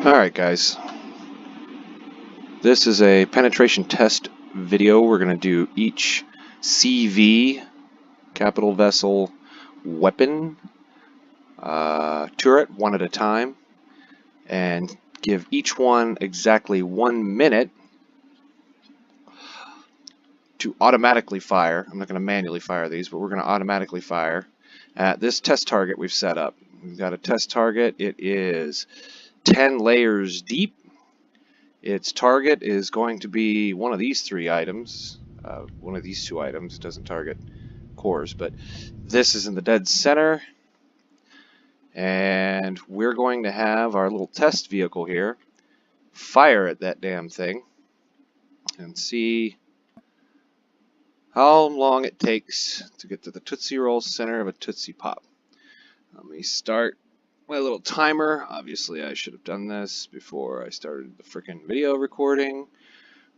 Alright guys, this is a penetration test video. We're going to do each CV, capital vessel, weapon, turret one at a time, and give each one exactly 1 minute to automatically fire. I'm not going to manually fire these, but we're going to automatically fire at this test target we've set up. We've got a test target. It is 10 layers deep. Its target is going to be one of these three items, one of these two items. It doesn't target cores, but this is in the dead center. And we're going to have our little test vehicle here fire at that damn thing and see how long it takes to get to the Tootsie Roll center of a Tootsie Pop. Let me start my little timer. Obviously I should have done this before I started the frickin' video recording,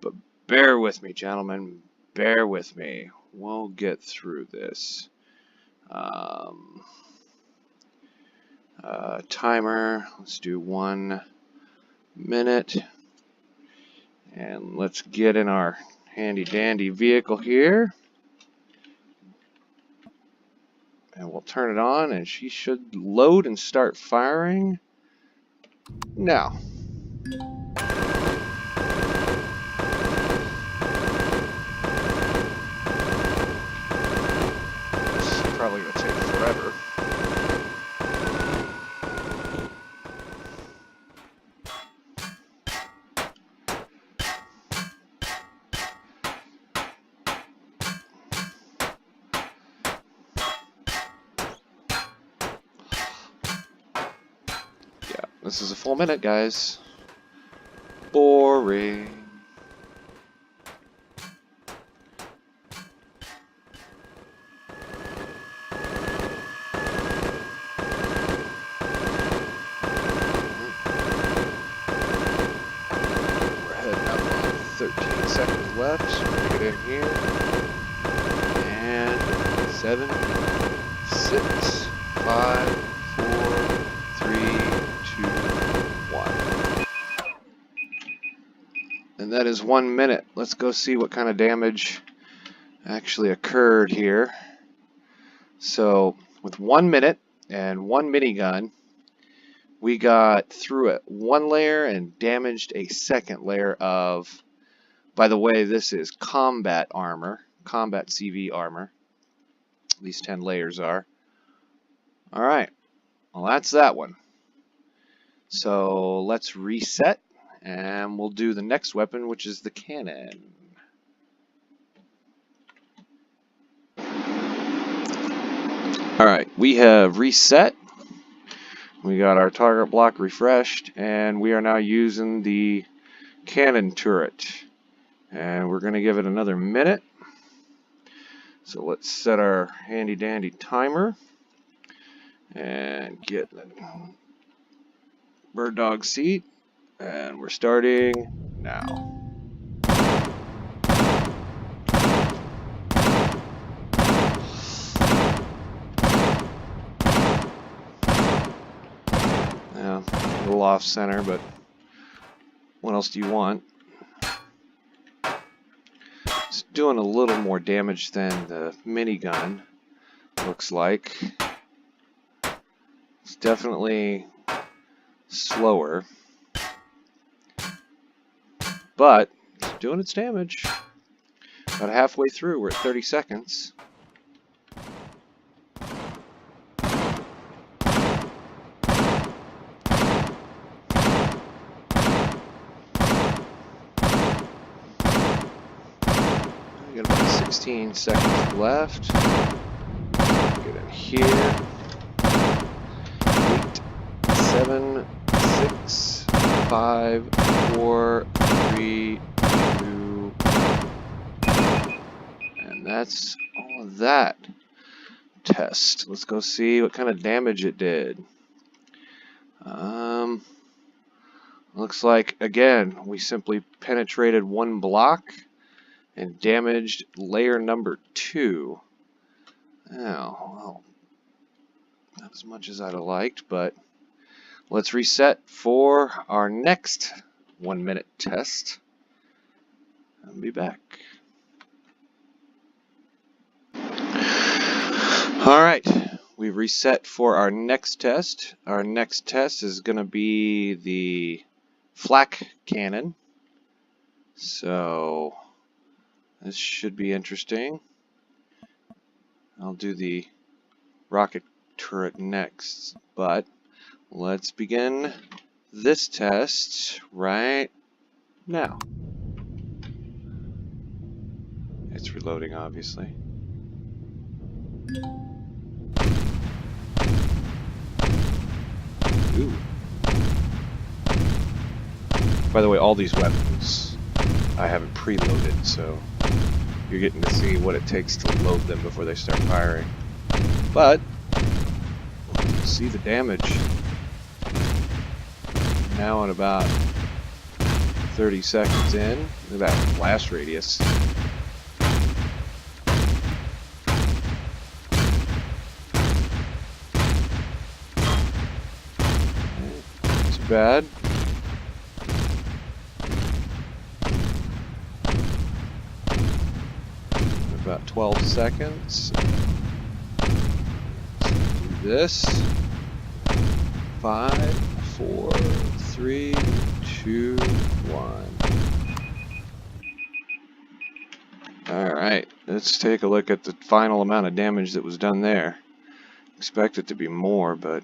but bear with me, gentlemen, bear with me. We'll get through this. Timer, let's do 1 minute, and let's get in our handy dandy vehicle here, and we'll turn it on, and she should load and start firing now. This is probably going to take forever. This is a full minute, guys. Boring. We're heading up on 13 seconds left. So we're gonna get in here. And 7, 6, 5, 4, 3, 2, 1. And that is 1 minute. Let's go see what kind of damage actually occurred here. So with 1 minute and 1 minigun, we got through it 1 layer and damaged a 2nd layer of, by the way, this is combat armor, combat CV armor. These 10 layers are. Alright, well that's that one. So let's reset, and we'll do the next weapon, which is the cannon. Alright, we have reset. We got our target block refreshed, and we are now using the cannon turret. And we're going to give it another minute. So let's set our handy dandy timer and get the bird dog seat, and we're starting now. Yeah, a little off center, but what else do you want? It's doing a little more damage than the minigun, looks like. It's definitely slower, but it's doing its damage. About halfway through, we're at 30 seconds. We got about 16 seconds left. Get in here. 8, 7, 6, 5, 4, 3, 2, and that's all of that test. Let's go see what kind of damage it did. Looks like, again, we simply penetrated 1 block and damaged layer number 2. Now, well, not as much as I'd have liked, but Let's reset for our next 1 minute test. I'll be back. Alright, we've reset for our next test. Our next test is going to be the flak cannon. So this should be interesting. I'll do the rocket turret next, but let's begin this test right now. It's reloading, obviously. Ooh. By the way, all these weapons I haven't preloaded, so you're getting to see what it takes to load them before they start firing. But see the damage now at about 30 seconds in. Look at that blast radius. Not too bad. About 12 seconds. Let's do this. 5, 4, 3, 2, 1. Alright, let's take a look at the final amount of damage that was done there. Expect it to be more, but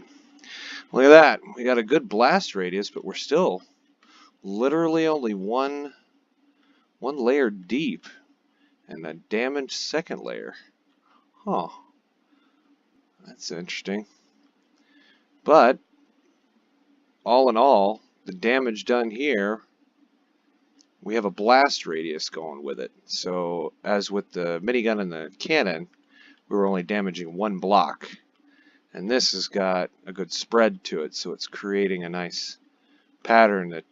look at that. We got a good blast radius, but we're still literally only one layer deep. And a damaged second layer. Huh. That's interesting. But, all in all, the damage done here, we have a blast radius going with it. So, as with the minigun and the cannon, we were only damaging one block. And this has got a good spread to it, so it's creating a nice pattern that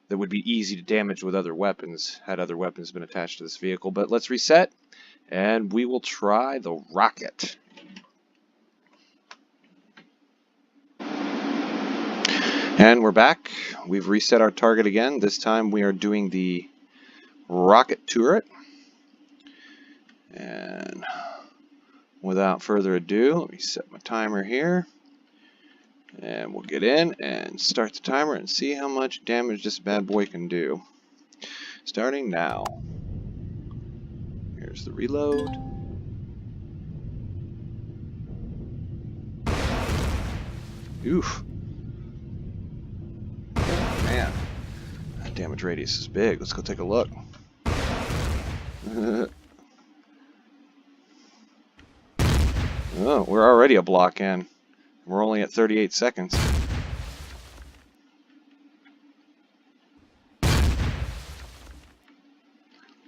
that would be easy to damage with other weapons, had other weapons been attached to this vehicle. But let's reset, and we will try the rocket. And we're back. We've reset our target again. This time we are doing the rocket turret. And without further ado, let me set my timer here. And we'll get in and start the timer and see how much damage this bad boy can do. Starting now. Here's the reload. Oof. Oh, man. That damage radius is big. Let's go take a look. Oh, we're already a block in. We're only at 38 seconds.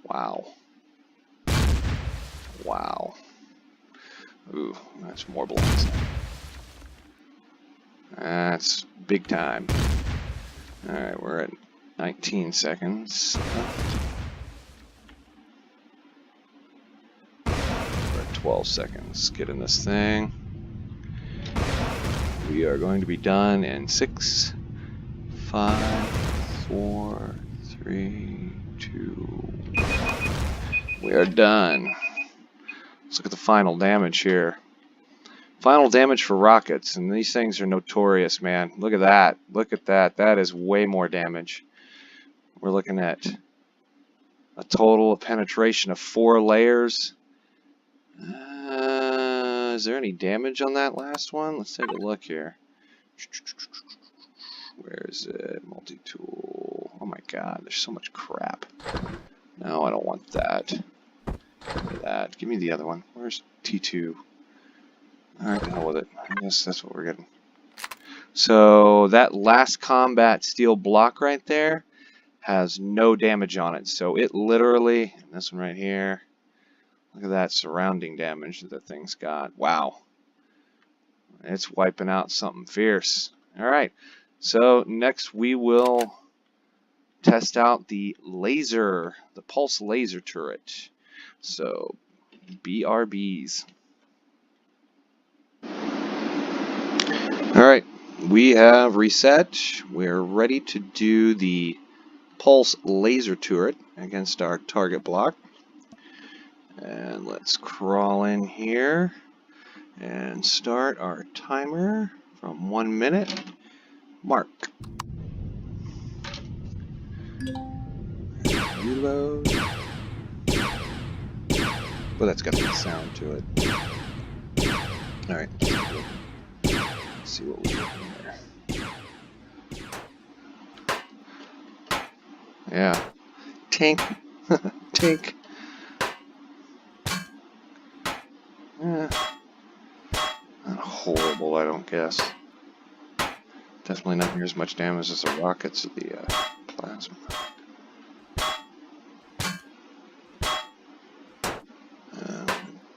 Wow. Wow. Ooh, that's more blocks. That's big time. Alright, we're at 19 seconds. We're at 12 seconds. Get in this thing. We are going to be done in 6, 5, 4, 3, 2. We are done. Let's look at the final damage here. Final damage for rockets, and these things are notorious, man. Look at that. Look at that. That is way more damage. We're looking at a total of penetration of 4 layers. Is there any damage on that last one? Let's take a look here. Where is it? Multi-tool. Oh my god, there's so much crap. No, I don't want that. That. Give me the other one. Where's T2? Alright, the hell with it. I guess that's what we're getting. So, that last combat steel block right there has no damage on it. So, it literally, this one right here, look at that surrounding damage that the thing's got. Wow. It's wiping out something fierce. Alright, so next we will test out the laser, the pulse laser turret. So, BRBs. Alright, we have reset. We're ready to do the pulse laser turret against our target block. And let's crawl in here and start our timer from 1 minute. Mark. Reload. But that's got a good sound to it. Alright. Let's see what we got in there. Yeah. Tank. Tank. Not horrible, I don't guess. Definitely not near as much damage as the rockets of the plasma.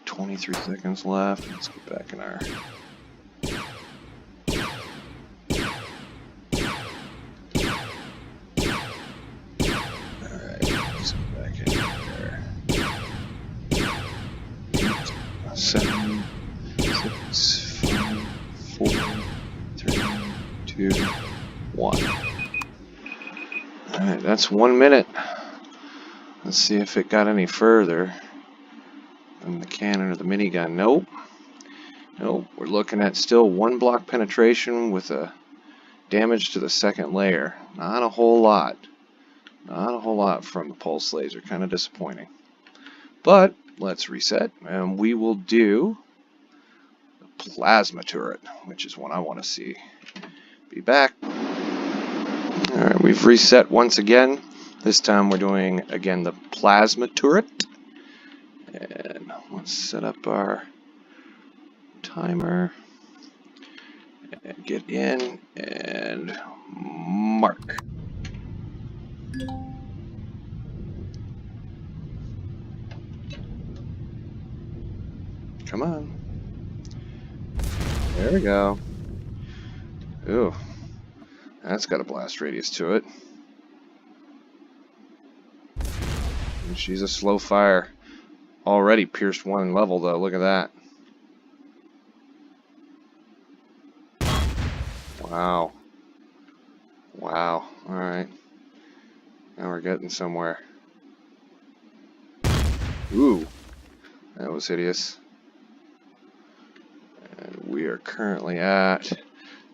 23 seconds left. Let's get back in our... Alright, let's get back in there. 7, 6, 5, 4, 3, 2, 1. Alright, that's 1 minute. Let's see if it got any further than the cannon or the minigun. Nope. Nope. We're looking at still 1 block penetration with a damage to the second layer. Not a whole lot. Not a whole lot from the pulse laser. Kind of disappointing. But let's reset and we will do the plasma turret, which is one I want to see. Be back. Alright, we've reset once again. This time we're doing again the plasma turret. And let's set up our timer and get in and mark. Come on. There we go. Ooh. That's got a blast radius to it. And she's a slow fire. Already pierced 1 level though. Look at that. Wow. Wow. Alright. Now we're getting somewhere. Ooh. That was hideous. And we are currently at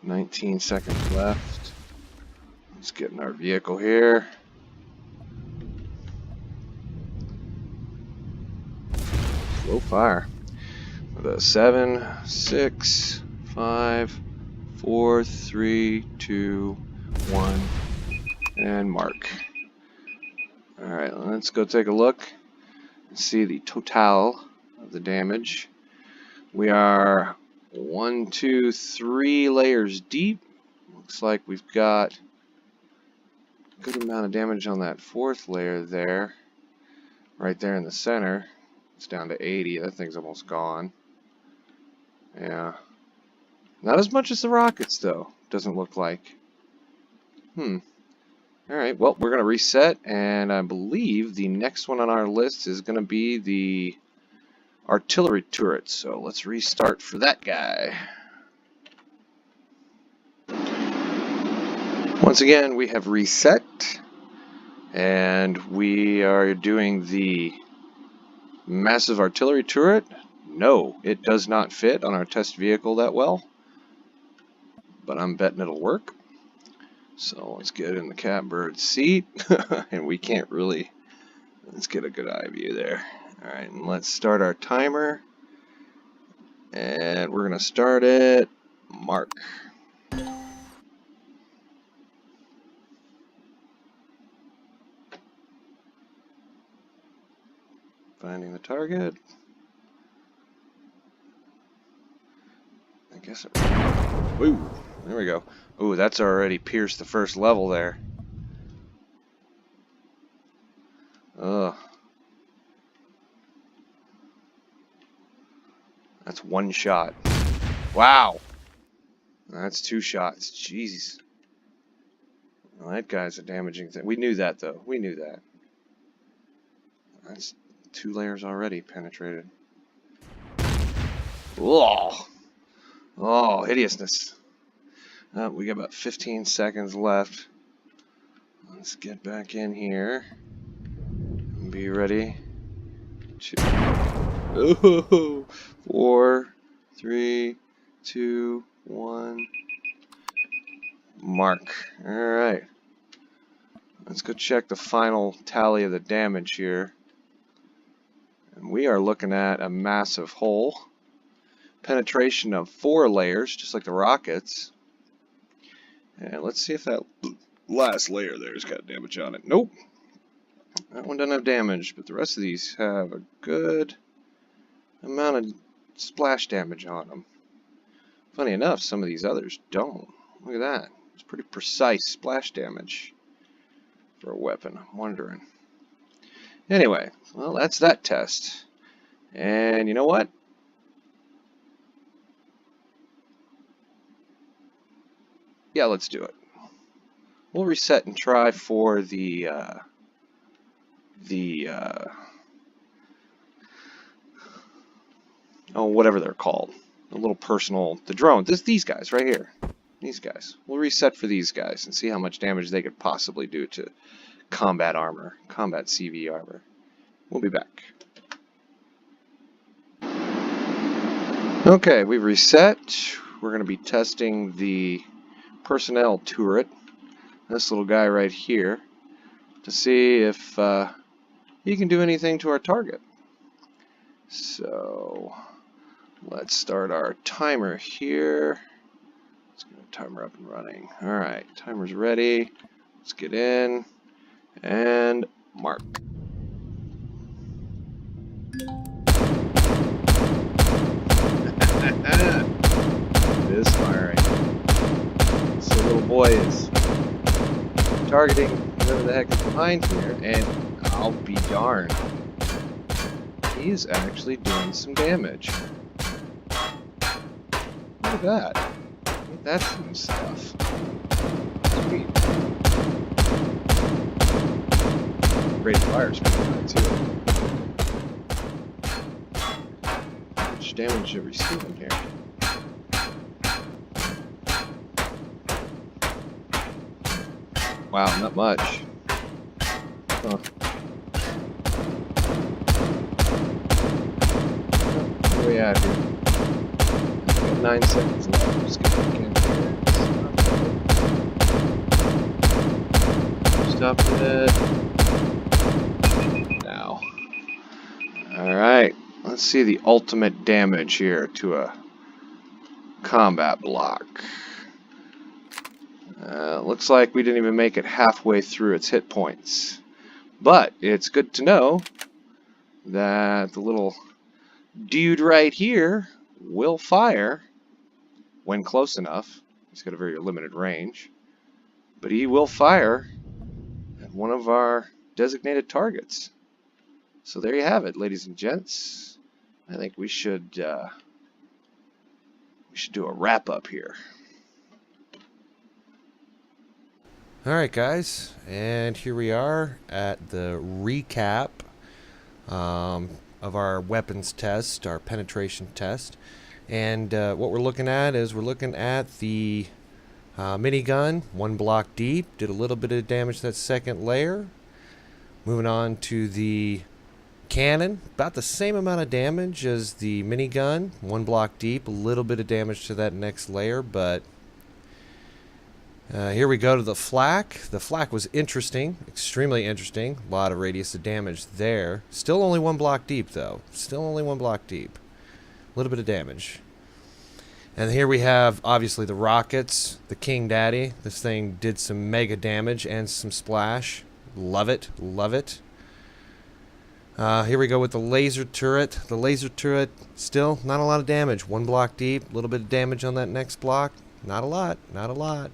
19 seconds left. Let's get in our vehicle here. Slow fire. With a 7, 6, 5, 4, 3, 2, 1, and mark. Alright, let's go take a look and see the total of the damage. We are 1, 2, 3 layers deep. Looks like we've got a good amount of damage on that 4th layer there. Right there in the center. It's down to 80. That thing's almost gone. Yeah. Not as much as the rockets, though. Doesn't look like. Alright, well, we're going to reset, and I believe the next one on our list is going to be the artillery turret. So let's restart for that guy. Once again, we have reset, and we are doing the massive artillery turret. No, it does not fit on our test vehicle that well, but I'm betting it'll work. So let's get in the catbird seat, and we can't really, let's get a good eye view there. Alright, and let's start our timer, and we're going to start it, mark. Finding the target. I guess it... Ooh, there we go. Ooh, that's already pierced the 1st level there. Ugh. That's 1 shot. Wow. That's 2 shots. Jeez. Well, that guy's a damaging thing. We knew that, though. We knew that. That's 2 layers already penetrated. Oh, oh, hideousness. We got about 15 seconds left. Let's get back in here and be ready to... Ooh, 4, 3, 2, 1. Mark. Alright. Let's go check the final tally of the damage here. And we are looking at a massive hole. Penetration of 4 layers, just like the rockets. And let's see if that last layer there's got damage on it. Nope. That one doesn't have damage, but the rest of these have a good amount of splash damage on them. Funny enough, some of these others don't. Look at that. It's pretty precise splash damage for a weapon, I'm wondering. Anyway, well, that's that test. And you know what? Yeah, let's do it. We'll reset and try for the oh, whatever they're called. The little personal, the drone. These guys right here. These guys. We'll reset for these guys and see how much damage they could possibly do to combat armor, combat CV armor. We'll be back. Okay, we've reset. We're going to be testing the personnel turret, this little guy right here, to see if he can do anything to our target. So let's start our timer here. Let's get a timer up and running. Alright, timer's ready. Let's get in and mark. It is firing. So little boy is targeting whatever the heck is behind here, and I'll be darned. He's actually doing some damage. Look at that. Ain't that some stuff? Sweet. Rate of fire's pretty high too. How much damage are we receiving here? Wow, not much. Huh. Where are we at here? We've got 9 seconds left. Just get back in here. Stop it. Now. Alright. Let's see the ultimate damage here to a combat block. Looks like we didn't even make it halfway through its hit points. But it's good to know that the little dude right here will fire when close enough. He's got a very limited range. But he will fire at one of our designated targets. So there you have it, ladies and gents. I think we should do a wrap-up here. Alright guys, and here we are at the recap of our weapons test, our penetration test. And what we're looking at is we're looking at the minigun, 1 block deep, did a little bit of damage to that second layer. Moving on to the cannon, about the same amount of damage as the minigun, 1 block deep, a little bit of damage to that next layer, but here we go to the flak. The flak was interesting, extremely interesting. A lot of radius of damage there. Still only 1 block deep, though. Still only 1 block deep. A little bit of damage. And here we have, obviously, the rockets, the King Daddy. This thing did some mega damage and some splash. Love it. Love it. Here we go with the laser turret. The laser turret, still not a lot of damage. 1 block deep. A little bit of damage on that next block. Not a lot. Not a lot.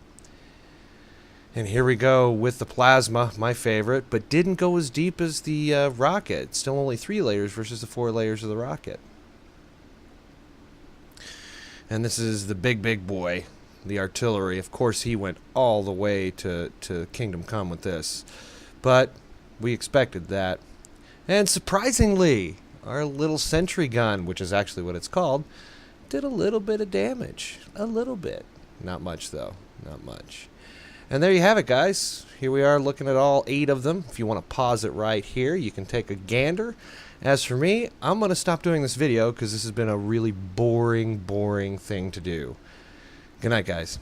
And here we go with the plasma, my favorite, but didn't go as deep as the rocket. Still only 3 layers versus the 4 layers of the rocket. And this is the big boy, the artillery. Of course, he went all the way to Kingdom Come with this. But we expected that. And surprisingly, our little sentry gun, which is actually what it's called, did a little bit of damage. A little bit. Not much, though. Not much. And there you have it, guys. Here we are looking at all 8 of them. If you want to pause it right here, you can take a gander. As for me, I'm going to stop doing this video because this has been a really boring thing to do. Good night, guys.